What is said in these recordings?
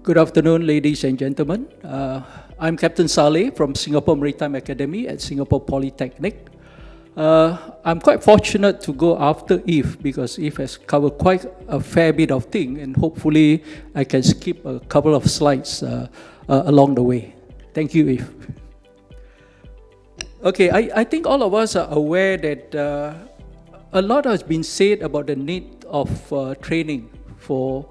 Good afternoon, ladies and gentlemen. I'm Capt Salleh from Singapore Maritime Academy at Singapore Polytechnic. I'm quite fortunate to go after Eve because Eve has covered quite a fair bit of things, and hopefully I can skip a couple of slides along the way. Thank you, Eve. Okay, I think all of us are aware that a lot has been said about the need of training for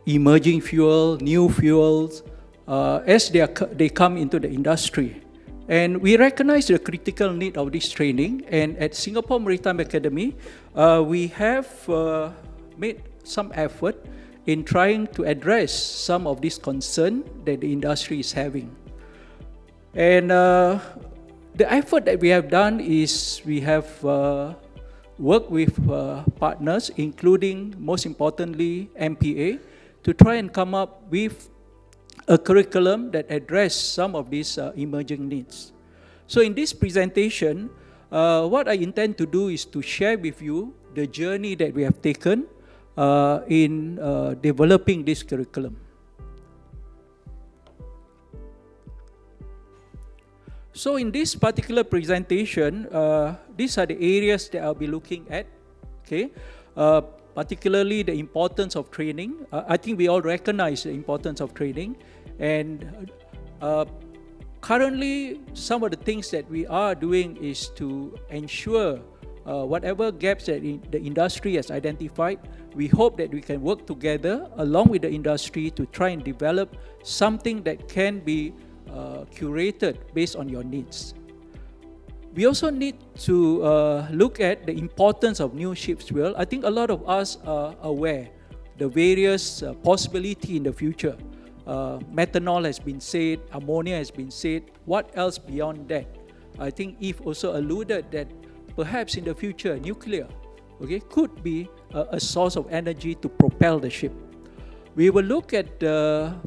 emerging fuel, new fuels, as they come into the industry. And we recognize the critical need of this training, and at Singapore Maritime Academy, we have made some effort in trying to address some of these concerns that the industry is having. And the effort that we have done is we have worked with partners, including, most importantly, MPA, to try and come up with a curriculum that addresses some of these emerging needs. So in this presentation, what I intend to do is to share with you the journey that we have taken in developing this curriculum. So in this particular presentation, these are the areas that I'll be looking at, okay? Particularly the importance of training. I think we all recognize the importance of training, and currently some of the things that we are doing is to ensure whatever gaps that the industry has identified, we hope that we can work together along with the industry to try and develop something that can be curated based on your needs. We also need to look at the importance of new ship's fuel. I think a lot of us are aware the various possibilities in the future. Methanol has been said, ammonia has been said. What else beyond that? I think Eve also alluded that perhaps in the future, nuclear, okay, could be a source of energy to propel the ship. We will look at,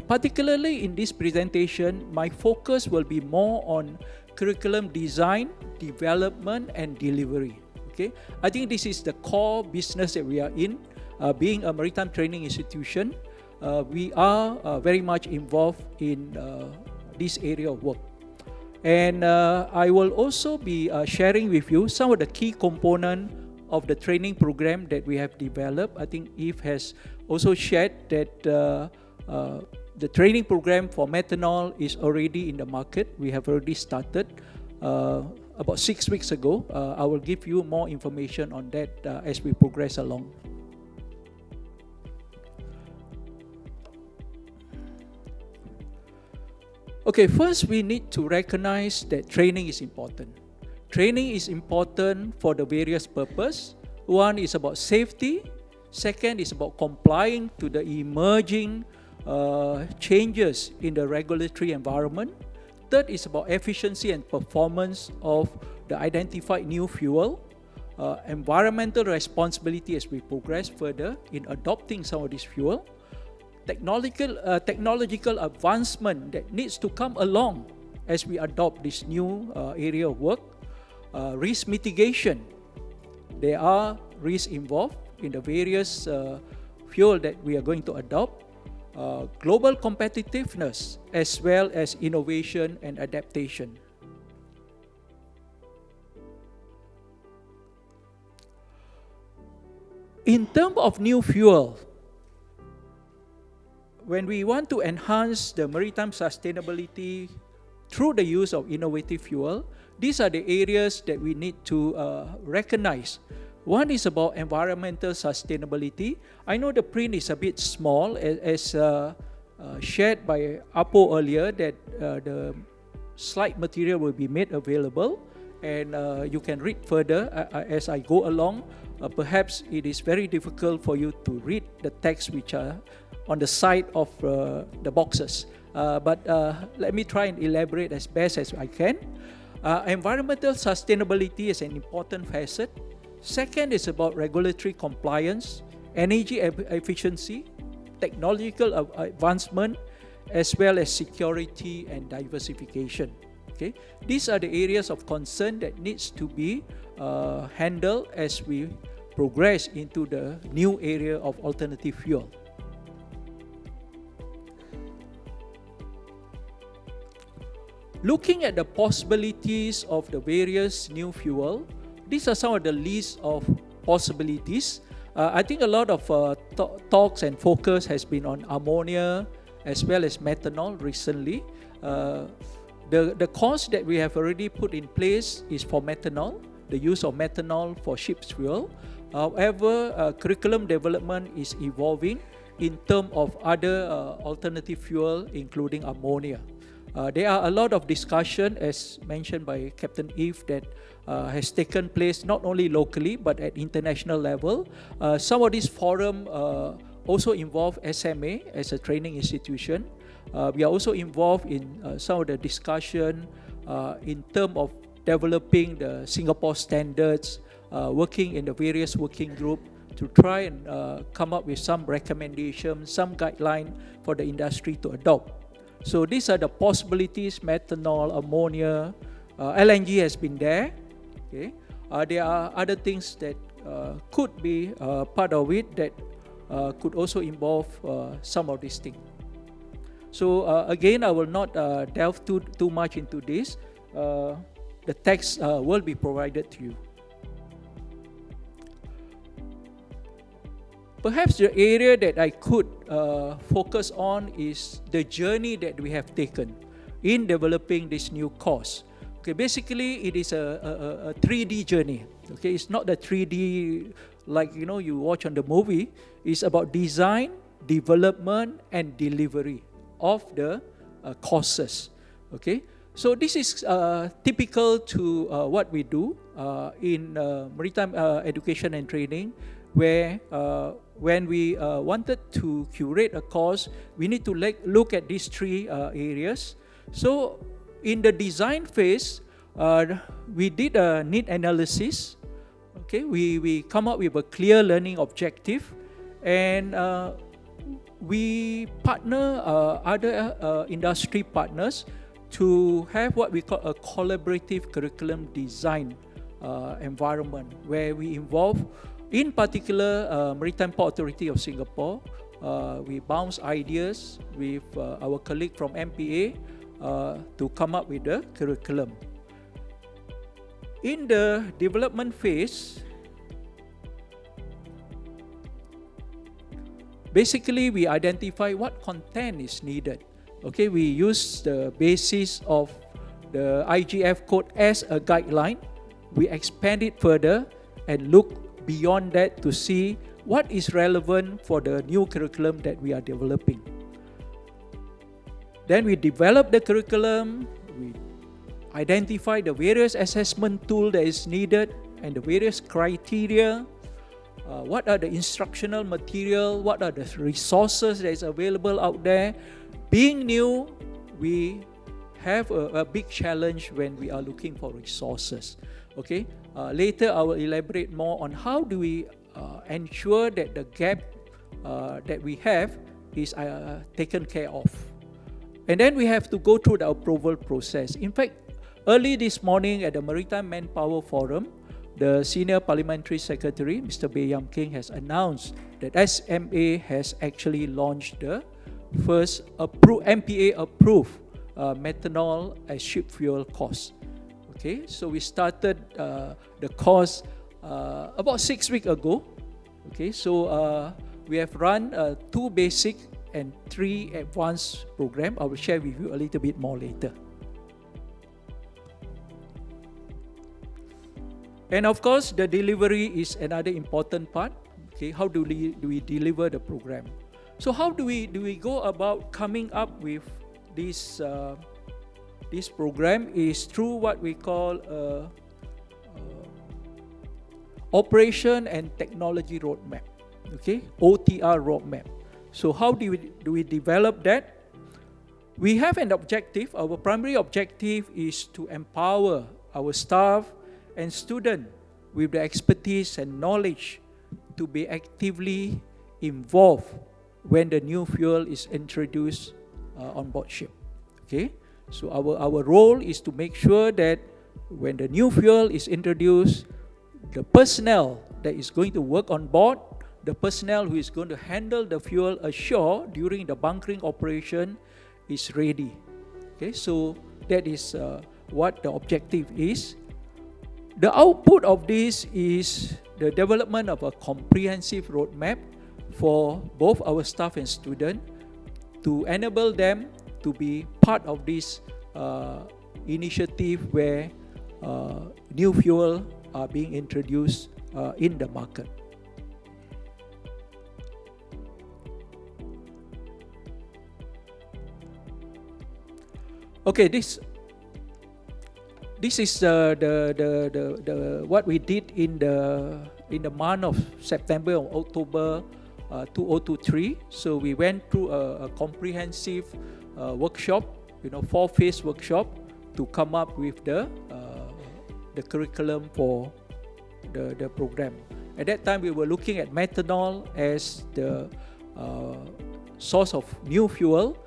particularly in this presentation, my focus will be more on curriculum design, development, and delivery. Okay, I think this is the core business that we are in. Being a maritime training institution, we are very much involved in this area of work. And I will also be sharing with you some of the key components of the training program that we have developed. I think Eve has also shared that the training program for methanol is already in the market. We have already started about 6 weeks ago. I will give you more information on that as we progress along. Okay, first we need to recognize that training is important. Training is important for the various purposes. One is about safety. Second is about complying to the emerging changes in the regulatory environment. Third is about efficiency and performance of the identified new fuel. Environmental responsibility as we progress further in adopting some of this fuel. Technological advancement that needs to come along as we adopt this new area of work. Risk mitigation. There are risks involved in the various fuel that we are going to adopt. Global competitiveness as well as innovation and adaptation. In terms of new fuel, when we want to enhance the maritime sustainability through the use of innovative fuel, these are the areas that we need to recognize. One is about environmental sustainability. I know the print is a bit small, as shared by Apo earlier, that the slide material will be made available, and you can read further as I go along. Perhaps it is very difficult for you to read the text which are on the side of the boxes. But let me try and elaborate as best as I can. Environmental sustainability is an important facet. Second is about regulatory compliance, energy efficiency, technological advancement, as well as security and diversification. Okay, these are the areas of concern that needs to be handled as we progress into the new area of alternative fuel. Looking at the possibilities of the various new fuel, these are some of the list of possibilities. I think a lot of talks and focus has been on ammonia as well as methanol recently. The cost that we have already put in place is for methanol, the use of methanol for ship's fuel. However, curriculum development is evolving in terms of other alternative fuel, including ammonia. There are a lot of discussion, as mentioned by Captain Eve, that has taken place not only locally but at international level. Some of these forums also involve SMA as a training institution. We are also involved in some of the discussion in terms of developing the Singapore standards, working in the various working group to try and come up with some recommendations, some guideline for the industry to adopt. So these are the possibilities: methanol, ammonia, LNG has been there. Okay, there are other things that could be part of it that could also involve some of these things. So again, I will not delve too much into this. The text will be provided to you. Perhaps the area that I could focus on is the journey that we have taken in developing this new course. Okay, basically it is a 3D journey. Okay, it's not the 3D like you watch on the movie. It's about design, development, and delivery of the courses. Okay, so this is typical to what we do in maritime education and training, where when we wanted to curate a course, we need to look at these three areas. So in the design phase, we did a need analysis. Okay, we come up with a clear learning objective, and we partner other industry partners to have what we call a collaborative curriculum design environment, where we involve, in particular, Maritime Port Authority of Singapore. We bounce ideas with our colleague from MPA to come up with the curriculum. In the development phase, basically we identify what content is needed. Okay, we use the basis of the IGF code as a guideline. We expand it further and look beyond that to see what is relevant for the new curriculum that we are developing. Then we develop the curriculum, we identify the various assessment tool that is needed and the various criteria. What are the instructional material, what are the resources that is available out there. Being new, we have a big challenge when we are looking for resources. Okay, later I will elaborate more on how do we ensure that the gap that we have is taken care of. And then we have to go through the approval process. In fact, early this morning at the Maritime Manpower Forum, the Senior Parliamentary Secretary, Mr. Bae Yam Keng, has announced that SMA has actually launched the first MPA-approved methanol as ship fuel course. Okay, so we started the course about 6 weeks ago. Okay, so we have run 2 basic and 3 advanced program. I will share with you a little bit more later. And of course, the delivery is another important part. Okay, how do we deliver the program? So how do we go about coming up with this program? Is through what we call Operation and Technology Roadmap. Okay, OTR roadmap. So how do we develop that? We have an objective. Our primary objective is to empower our staff and students with the expertise and knowledge to be actively involved when the new fuel is introduced on board ship. Okay, so our role is to make sure that when the new fuel is introduced, the personnel that is going to work on board, the personnel who is going to handle the fuel ashore during the bunkering operation is ready. Okay, so That is what the objective is. The output of this is the development of a comprehensive roadmap for both our staff and students to enable them to be part of this initiative where new fuel are being introduced in the market. Okay, this is the what we did in the month of September or October 2023. So we went through a comprehensive workshop, 4-phase workshop to come up with the curriculum for the program. At that time, we were looking at methanol as the source of new fuel,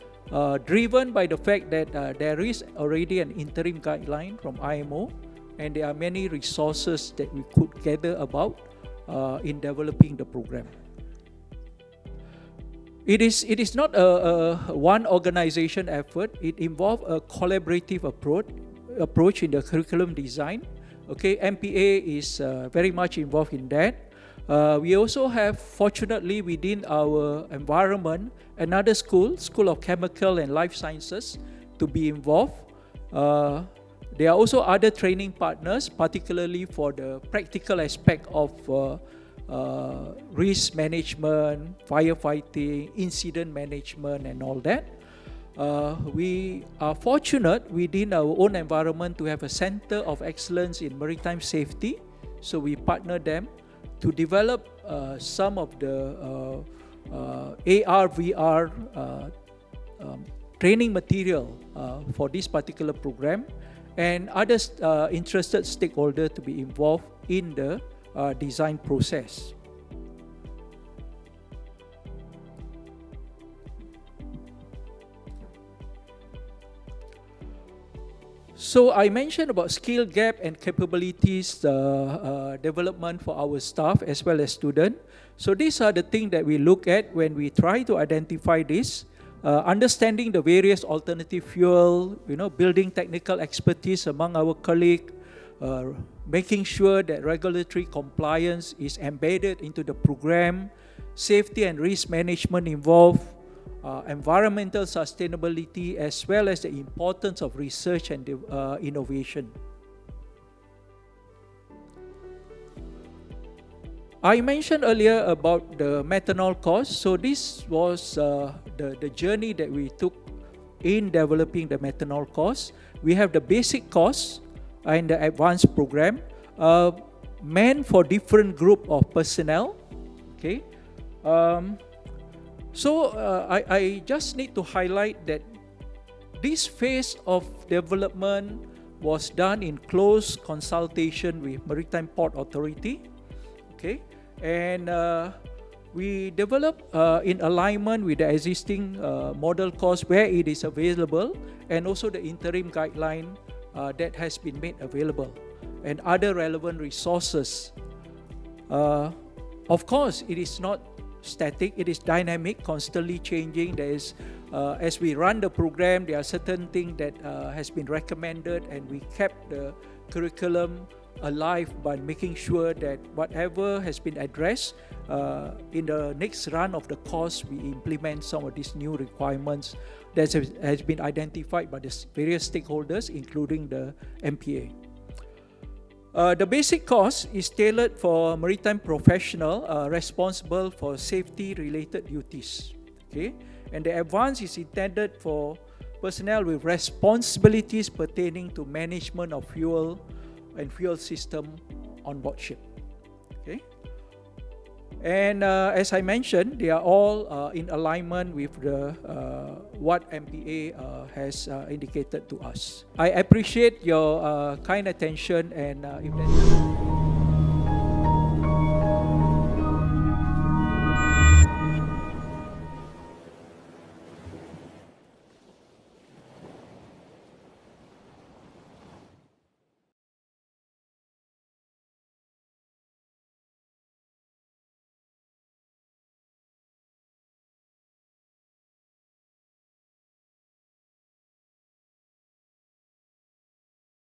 driven by the fact that there is already an interim guideline from IMO, and there are many resources that we could gather about in developing the program. It is not a one organization effort. It involves a collaborative approach in the curriculum design. Okay, MPA is very much involved in that. We also have, fortunately, within our environment, another school of Chemical and Life Sciences, to be involved. There are also other training partners, particularly for the practical aspect of risk management, firefighting, incident management, and all that. We are fortunate within our own environment to have a Center of Excellence in Maritime Safety. So we partner them to develop some of the AR, VR training material for this particular program, and other interested stakeholders to be involved in the design process. So I mentioned about skill gap and capabilities development for our staff as well as students. So these are the things that we look at when we try to identify this. Understanding the various alternative fuel, building technical expertise among our colleagues, making sure that regulatory compliance is embedded into the program, safety and risk management involved, environmental sustainability, as well as the importance of research and innovation. I mentioned earlier about the methanol course. So this was the journey that we took in developing the methanol course. We have the basic course and the advanced program, meant for different group of personnel. Okay. So I just need to highlight that this phase of development was done in close consultation with Maritime Port Authority. Okay, and we developed in alignment with the existing model course where it is available, and also the interim guideline that has been made available, and other relevant resources. Of course, it is not static, it is dynamic, constantly changing. There is, as we run the program, there are certain things that has been recommended, and we kept the curriculum alive by making sure that whatever has been addressed in the next run of the course, we implement some of these new requirements that has been identified by the various stakeholders, including the MPA. The basic course is tailored for maritime professional responsible for safety-related duties. Okay, and the advanced is intended for personnel with responsibilities pertaining to management of fuel and fuel system on board ship. Okay, and as I mentioned, they are all in alignment with the what MPA has indicated to us. I appreciate your kind attention, and if there's